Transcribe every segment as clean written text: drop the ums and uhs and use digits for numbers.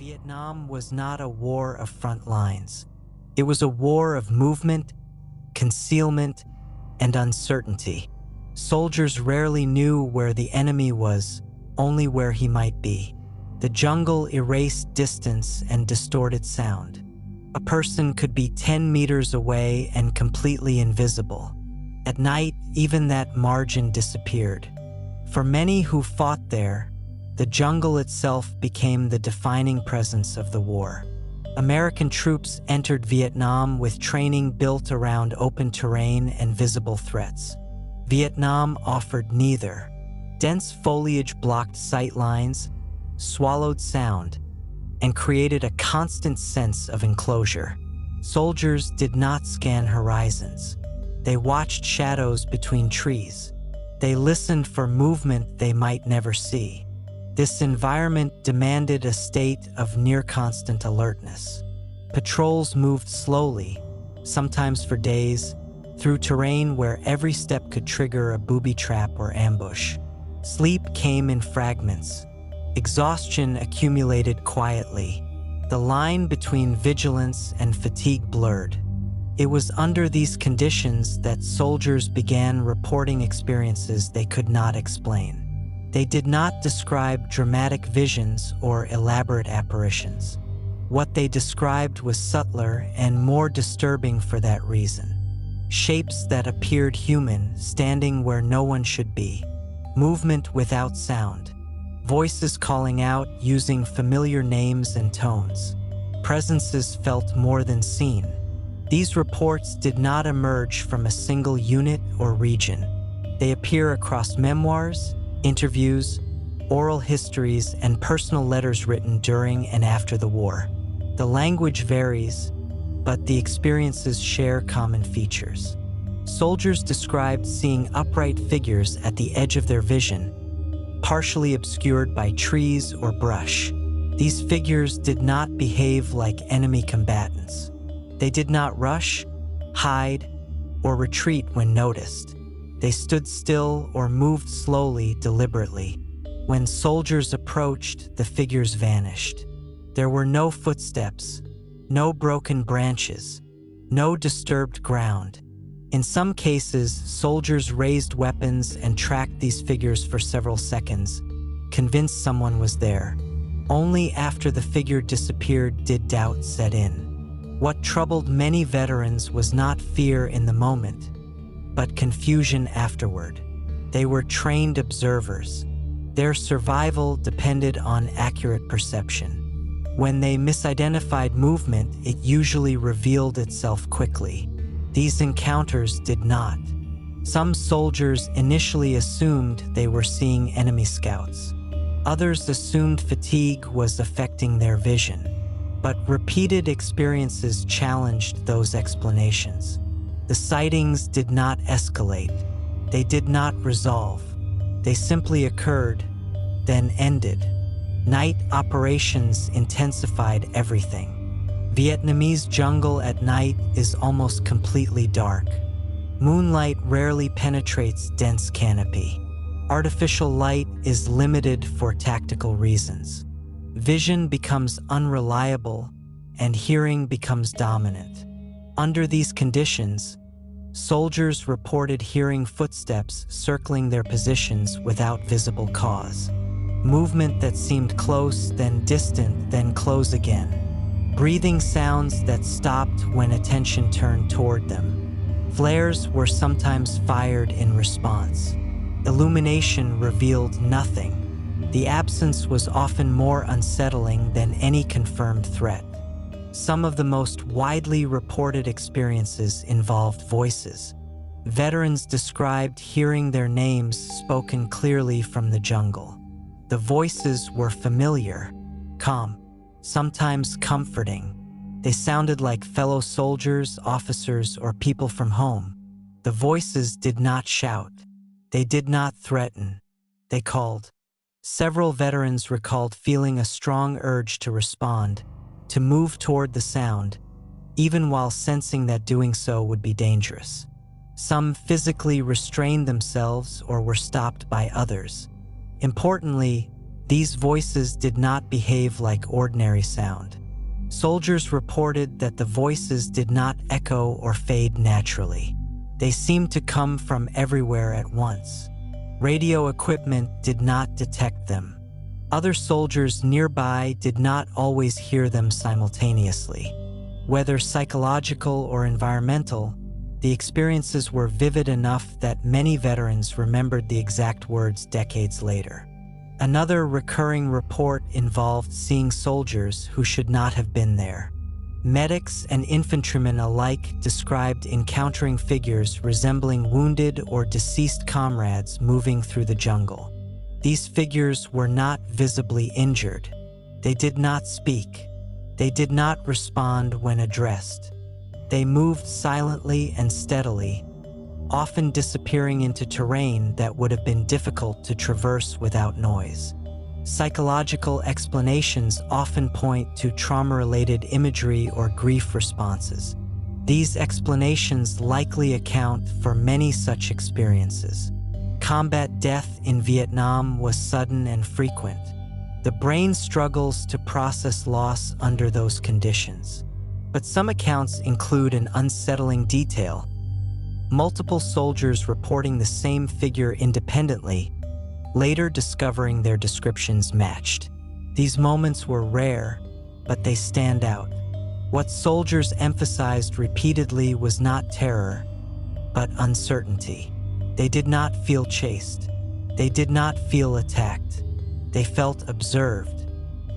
Vietnam was not a war of front lines. It was a war of movement, concealment, and uncertainty. Soldiers rarely knew where the enemy was, only where he might be. The jungle erased distance and distorted sound. A person could be 10 meters away and completely invisible. At night, even that margin disappeared. For many who fought there, the jungle itself became the defining presence of the war. American troops entered Vietnam with training built around open terrain and visible threats. Vietnam offered neither. Dense foliage blocked sight lines, swallowed sound, and created a constant sense of enclosure. Soldiers did not scan horizons. They watched shadows between trees. They listened for movement they might never see. This environment demanded a state of near-constant alertness. Patrols moved slowly, sometimes for days, through terrain where every step could trigger a booby trap or ambush. Sleep came in fragments. Exhaustion accumulated quietly. The line between vigilance and fatigue blurred. It was under these conditions that soldiers began reporting experiences they could not explain. They did not describe dramatic visions or elaborate apparitions. What they described was subtler and more disturbing for that reason. Shapes that appeared human, standing where no one should be. Movement without sound. Voices calling out using familiar names and tones. Presences felt more than seen. These reports did not emerge from a single unit or region. They appear across memoirs, interviews, oral histories, and personal letters written during and after the war. The language varies, but the experiences share common features. Soldiers described seeing upright figures at the edge of their vision, partially obscured by trees or brush. These figures did not behave like enemy combatants. They did not rush, hide, or retreat when noticed. They stood still or moved slowly, deliberately. When soldiers approached, the figures vanished. There were no footsteps, no broken branches, no disturbed ground. In some cases, soldiers raised weapons and tracked these figures for several seconds, convinced someone was there. Only after the figure disappeared did doubt set in. What troubled many veterans was not fear in the moment, but confusion afterward. They were trained observers. Their survival depended on accurate perception. When they misidentified movement, it usually revealed itself quickly. These encounters did not. Some soldiers initially assumed they were seeing enemy scouts. Others assumed fatigue was affecting their vision. But repeated experiences challenged those explanations. The sightings did not escalate. They did not resolve. They simply occurred, then ended. Night operations intensified everything. Vietnamese jungle at night is almost completely dark. Moonlight rarely penetrates dense canopy. Artificial light is limited for tactical reasons. Vision becomes unreliable, and hearing becomes dominant. Under these conditions, soldiers reported hearing footsteps circling their positions without visible cause. Movement that seemed close, then distant, then close again. Breathing sounds that stopped when attention turned toward them. Flares were sometimes fired in response. Illumination revealed nothing. The absence was often more unsettling than any confirmed threat. Some of the most widely reported experiences involved voices. Veterans described hearing their names spoken clearly from the jungle. The voices were familiar, calm, sometimes comforting. They sounded like fellow soldiers, officers, or people from home. The voices did not shout. They did not threaten. They called. Several veterans recalled feeling a strong urge to respond, to move toward the sound, even while sensing that doing so would be dangerous. Some physically restrained themselves or were stopped by others. Importantly, These voices did not behave like ordinary sound. Soldiers reported that the voices did not echo or fade naturally. They seemed to come from everywhere at once. Radio equipment did not detect them. Other soldiers nearby did not always hear them simultaneously. Whether psychological or environmental, the experiences were vivid enough that many veterans remembered the exact words decades later. Another recurring report involved seeing soldiers who should not have been there. Medics and infantrymen alike described encountering figures resembling wounded or deceased comrades moving through the jungle. These figures were not visibly injured. They did not speak. They did not respond when addressed. They moved silently and steadily, often disappearing into terrain that would have been difficult to traverse without noise. Psychological explanations often point to trauma-related imagery or grief responses. These explanations likely account for many such experiences. Combat death in Vietnam was sudden and frequent. The brain struggles to process loss under those conditions. But some accounts include an unsettling detail: multiple soldiers reporting the same figure independently, later discovering their descriptions matched. These moments were rare, but they stand out. What soldiers emphasized repeatedly was not terror, but uncertainty. They did not feel chased. They did not feel attacked. They felt observed.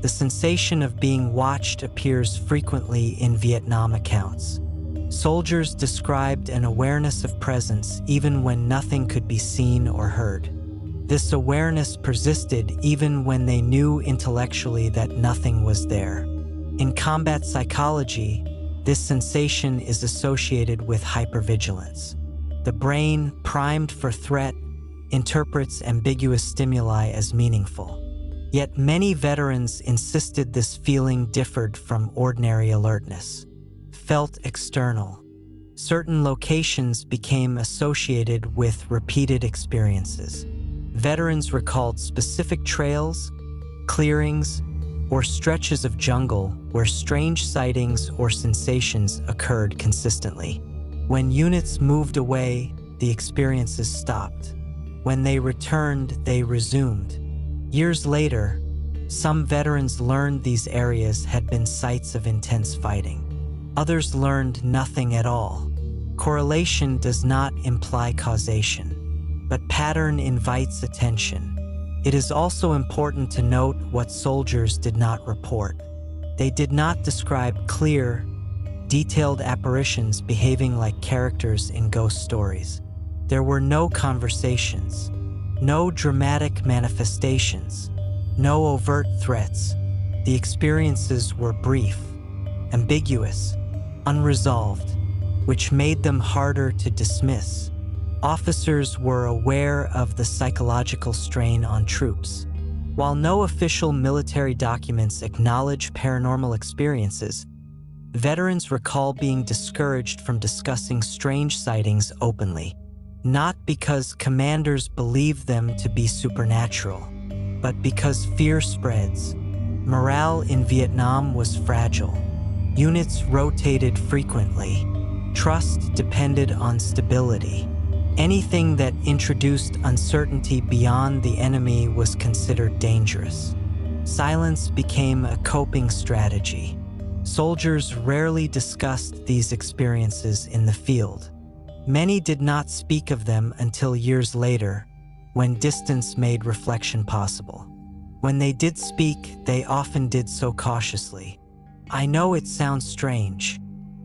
The sensation of being watched appears frequently in Vietnam accounts. Soldiers described an awareness of presence even when nothing could be seen or heard. This awareness persisted even when they knew intellectually that nothing was there. In combat psychology, this sensation is associated with hypervigilance. The brain, primed for threat, interprets ambiguous stimuli as meaningful. Yet many veterans insisted this feeling differed from ordinary alertness. Felt external. Certain locations became associated with repeated experiences. Veterans recalled specific trails, clearings, or stretches of jungle where strange sightings or sensations occurred consistently. When units moved away, the experiences stopped. When they returned, they resumed. Years later, some veterans learned these areas had been sites of intense fighting. Others learned nothing at all. Correlation does not imply causation, but pattern invites attention. It is also important to note what soldiers did not report. They did not describe clear, detailed apparitions behaving like characters in ghost stories. There were no conversations, no dramatic manifestations, no overt threats. The experiences were brief, ambiguous, unresolved, which made them harder to dismiss. Officers were aware of the psychological strain on troops. While no official military documents acknowledge paranormal experiences, veterans recall being discouraged from discussing strange sightings openly, not because commanders believed them to be supernatural, but because fear spreads. Morale in Vietnam was fragile. Units rotated frequently. Trust depended on stability. Anything that introduced uncertainty beyond the enemy was considered dangerous. Silence became a coping strategy. Soldiers rarely discussed these experiences in the field. Many did not speak of them until years later, when distance made reflection possible. When they did speak, they often did so cautiously. "I know it sounds strange.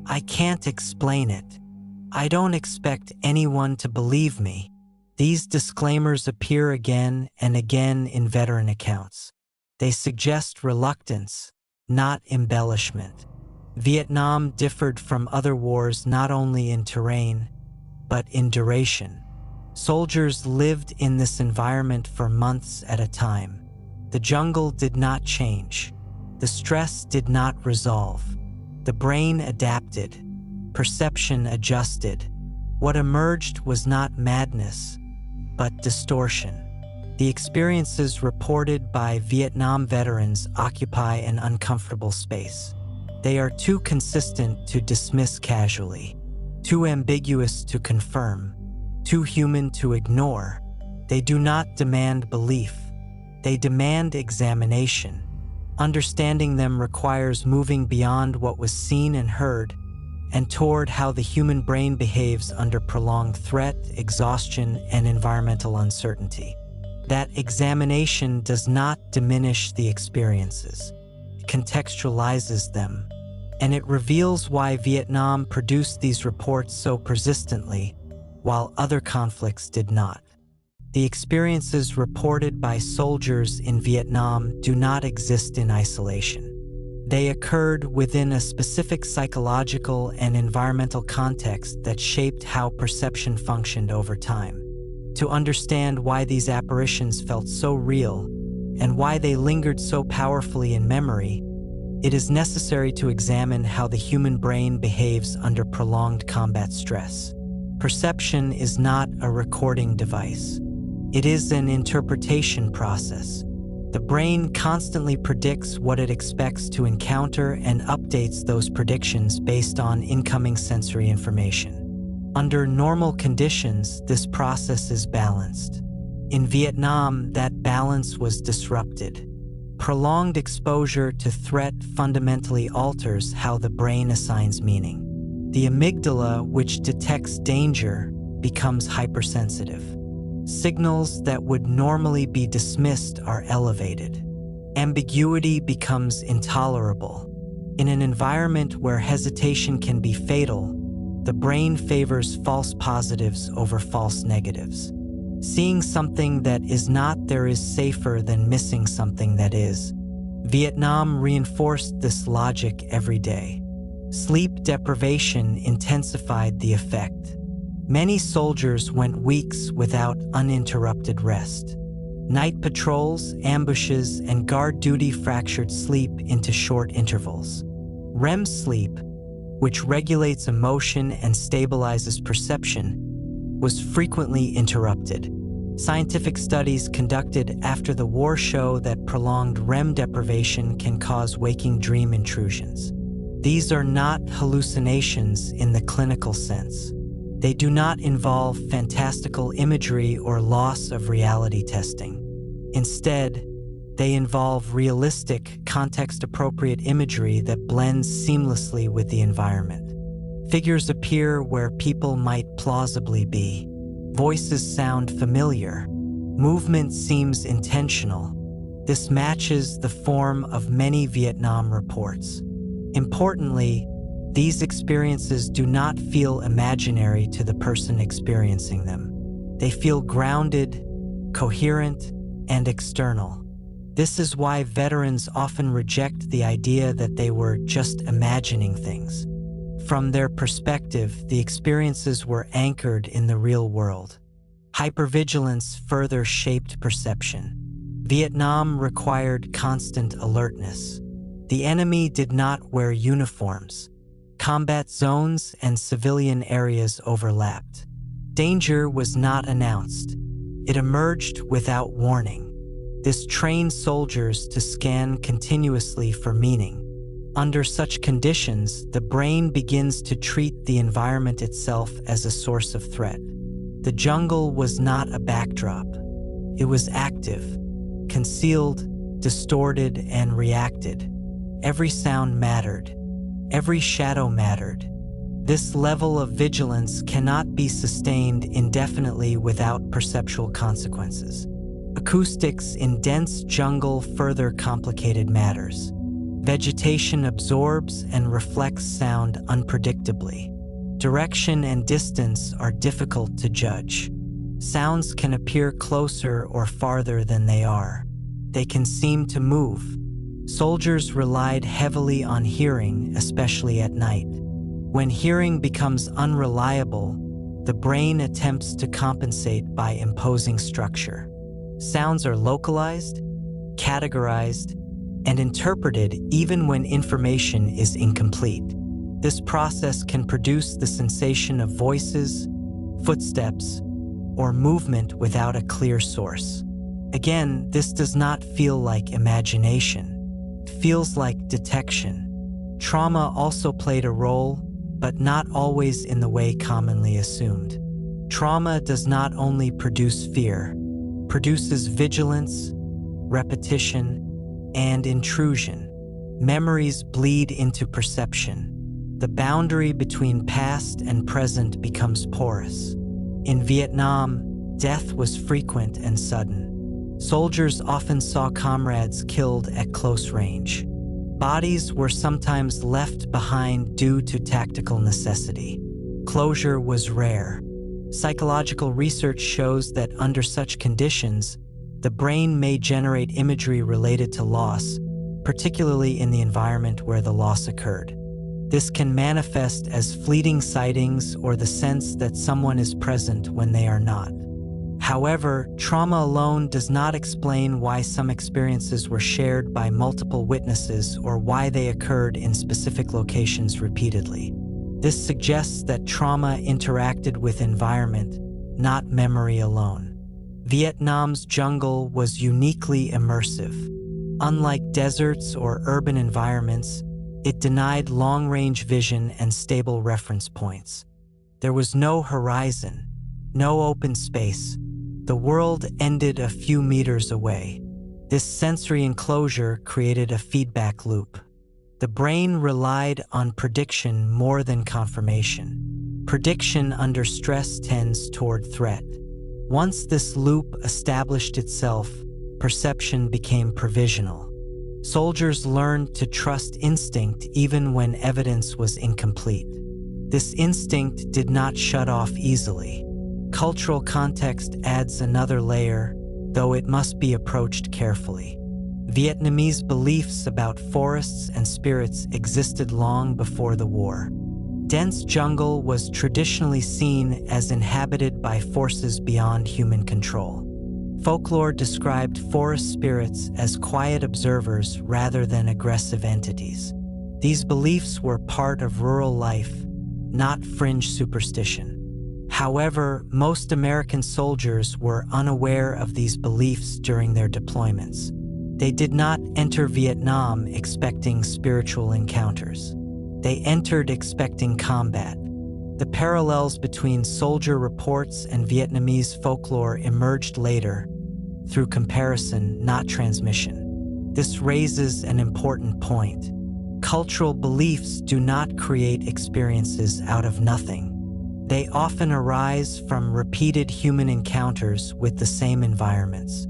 I can't explain it. I don't expect anyone to believe me." These disclaimers appear again and again in veteran accounts. They suggest reluctance, not embellishment. Vietnam differed from other wars not only in terrain, but in duration. Soldiers lived in this environment for months at a time. The jungle did not change. The stress did not resolve. The brain adapted. Perception adjusted. What emerged was not madness, but distortion. The experiences reported by Vietnam veterans occupy an uncomfortable space. They are too consistent to dismiss casually, too ambiguous to confirm, too human to ignore. They do not demand belief. They demand examination. Understanding them requires moving beyond what was seen and heard and toward how the human brain behaves under prolonged threat, exhaustion, and environmental uncertainty. That examination does not diminish the experiences. It contextualizes them, and it reveals why Vietnam produced these reports so persistently, while other conflicts did not. The experiences reported by soldiers in Vietnam do not exist in isolation. They occurred within a specific psychological and environmental context that shaped how perception functioned over time. To understand why these apparitions felt so real and why they lingered so powerfully in memory, it is necessary to examine how the human brain behaves under prolonged combat stress. Perception is not a recording device. It is an interpretation process. The brain constantly predicts what it expects to encounter and updates those predictions based on incoming sensory information. Under normal conditions, this process is balanced. In Vietnam, that balance was disrupted. Prolonged exposure to threat fundamentally alters how the brain assigns meaning. The amygdala, which detects danger, becomes hypersensitive. Signals that would normally be dismissed are elevated. Ambiguity becomes intolerable. In an environment where hesitation can be fatal, the brain favors false positives over false negatives. Seeing something that is not there is safer than missing something that is. Vietnam reinforced this logic every day. Sleep deprivation intensified the effect. Many soldiers went weeks without uninterrupted rest. Night patrols, ambushes, and guard duty fractured sleep into short intervals. REM sleep, which regulates emotion and stabilizes perception, was frequently interrupted. Scientific studies conducted after the war show that prolonged REM deprivation can cause waking dream intrusions. These are not hallucinations in the clinical sense. They do not involve fantastical imagery or loss of reality testing. Instead, they involve realistic, context-appropriate imagery that blends seamlessly with the environment. Figures appear where people might plausibly be. Voices sound familiar. Movement seems intentional. This matches the form of many Vietnam reports. Importantly, these experiences do not feel imaginary to the person experiencing them. They feel grounded, coherent, and external. This is why veterans often reject the idea that they were just imagining things. From their perspective, the experiences were anchored in the real world. Hypervigilance further shaped perception. Vietnam required constant alertness. The enemy did not wear uniforms. Combat zones and civilian areas overlapped. Danger was not announced. It emerged without warning. This trained soldiers to scan continuously for meaning. Under such conditions, the brain begins to treat the environment itself as a source of threat. The jungle was not a backdrop. It was active, concealed, distorted, and reacted. Every sound mattered. Every shadow mattered. This level of vigilance cannot be sustained indefinitely without perceptual consequences. Acoustics in dense jungle further complicated matters. Vegetation absorbs and reflects sound unpredictably. Direction and distance are difficult to judge. Sounds can appear closer or farther than they are. They can seem to move. Soldiers relied heavily on hearing, especially at night. When hearing becomes unreliable, the brain attempts to compensate by imposing structure. Sounds are localized, categorized, and interpreted even when information is incomplete. This process can produce the sensation of voices, footsteps, or movement without a clear source. Again, this does not feel like imagination. It feels like detection. Trauma also played a role, but not always in the way commonly assumed. Trauma does not only produce fear, produces vigilance, repetition, and intrusion. Memories bleed into perception. The boundary between past and present becomes porous. In Vietnam, death was frequent and sudden. Soldiers often saw comrades killed at close range. Bodies were sometimes left behind due to tactical necessity. Closure was rare. Psychological research shows that under such conditions, the brain may generate imagery related to loss, particularly in the environment where the loss occurred. This can manifest as fleeting sightings or the sense that someone is present when they are not. However, trauma alone does not explain why some experiences were shared by multiple witnesses or why they occurred in specific locations repeatedly. This suggests that trauma interacted with environment, not memory alone. Vietnam's jungle was uniquely immersive. Unlike deserts or urban environments, it denied long-range vision and stable reference points. There was no horizon, no open space. The world ended a few meters away. This sensory enclosure created a feedback loop. The brain relied on prediction more than confirmation. Prediction under stress tends toward threat. Once this loop established itself, perception became provisional. Soldiers learned to trust instinct even when evidence was incomplete. This instinct did not shut off easily. Cultural context adds another layer, though it must be approached carefully. Vietnamese beliefs about forests and spirits existed long before the war. Dense jungle was traditionally seen as inhabited by forces beyond human control. Folklore described forest spirits as quiet observers rather than aggressive entities. These beliefs were part of rural life, not fringe superstition. However, most American soldiers were unaware of these beliefs during their deployments. They did not enter Vietnam expecting spiritual encounters. They entered expecting combat. The parallels between soldier reports and Vietnamese folklore emerged later, through comparison, not transmission. This raises an important point. Cultural beliefs do not create experiences out of nothing. They often arise from repeated human encounters with the same environments.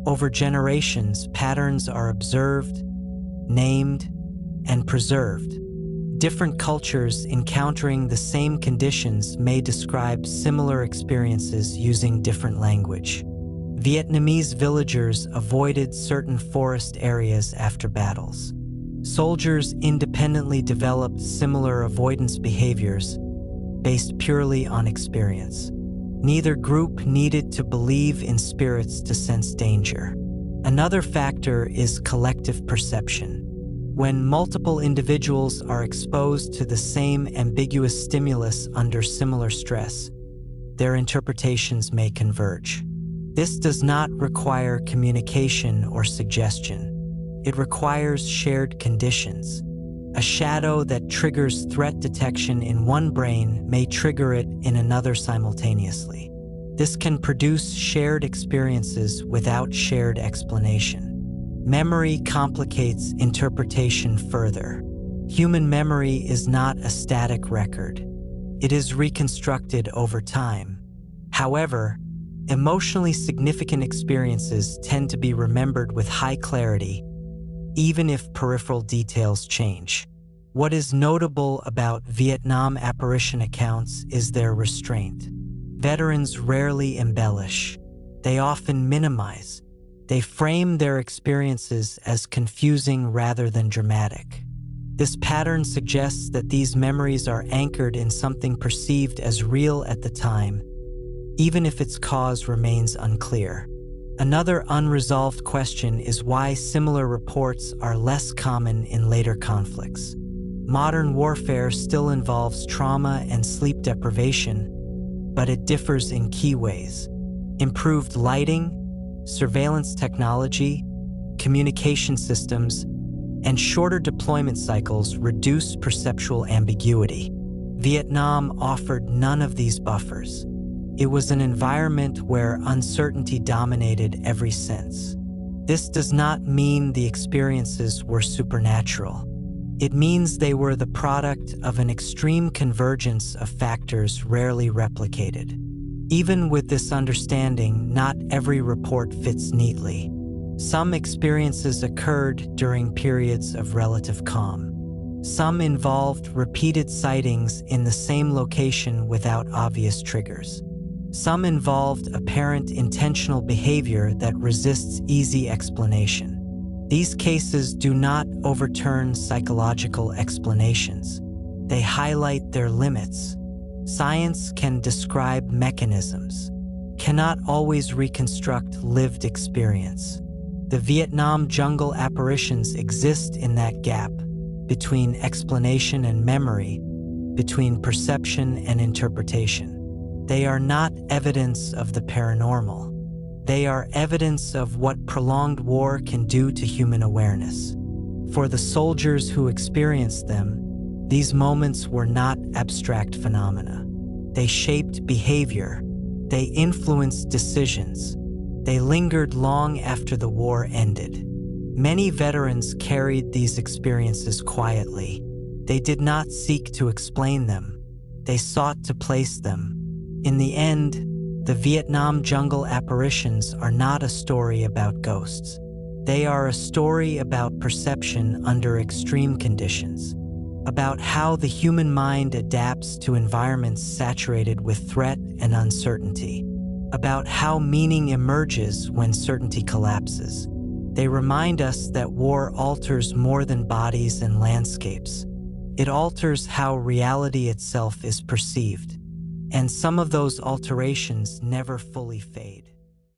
Over generations, patterns are observed, named, and preserved. Different cultures encountering the same conditions may describe similar experiences using different language. Vietnamese villagers avoided certain forest areas after battles. Soldiers independently developed similar avoidance behaviors based purely on experience. Neither group needed to believe in spirits to sense danger. Another factor is collective perception. When multiple individuals are exposed to the same ambiguous stimulus under similar stress, their interpretations may converge. This does not require communication or suggestion. It requires shared conditions. A shadow that triggers threat detection in one brain may trigger it in another simultaneously. This can produce shared experiences without shared explanation. Memory complicates interpretation further. Human memory is not a static record. It is reconstructed over time. However, emotionally significant experiences tend to be remembered with high clarity, even if peripheral details change. What is notable about Vietnam apparition accounts is their restraint. Veterans rarely embellish. They often minimize. They frame their experiences as confusing rather than dramatic. This pattern suggests that these memories are anchored in something perceived as real at the time, even if its cause remains unclear. Another unresolved question is why similar reports are less common in later conflicts. Modern warfare still involves trauma and sleep deprivation, but it differs in key ways. Improved lighting, surveillance technology, communication systems, and shorter deployment cycles reduced perceptual ambiguity. Vietnam offered none of these buffers. It was an environment where uncertainty dominated every sense. This does not mean the experiences were supernatural. It means they were the product of an extreme convergence of factors rarely replicated. Even with this understanding, not every report fits neatly. Some experiences occurred during periods of relative calm. Some involved repeated sightings in the same location without obvious triggers. Some involved apparent intentional behavior that resists easy explanation. These cases do not overturn psychological explanations. They highlight their limits. Science can describe mechanisms, cannot always reconstruct lived experience. The Vietnam jungle apparitions exist in that gap between explanation and memory, between perception and interpretation. They are not evidence of the paranormal. They are evidence of what prolonged war can do to human awareness. For the soldiers who experienced them, these moments were not abstract phenomena. They shaped behavior. They influenced decisions. They lingered long after the war ended. Many veterans carried these experiences quietly. They did not seek to explain them. They sought to place them. In the end, the Vietnam jungle apparitions are not a story about ghosts. They are a story about perception under extreme conditions, about how the human mind adapts to environments saturated with threat and uncertainty, about how meaning emerges when certainty collapses. They remind us that war alters more than bodies and landscapes. It alters how reality itself is perceived, and some of those alterations never fully fade.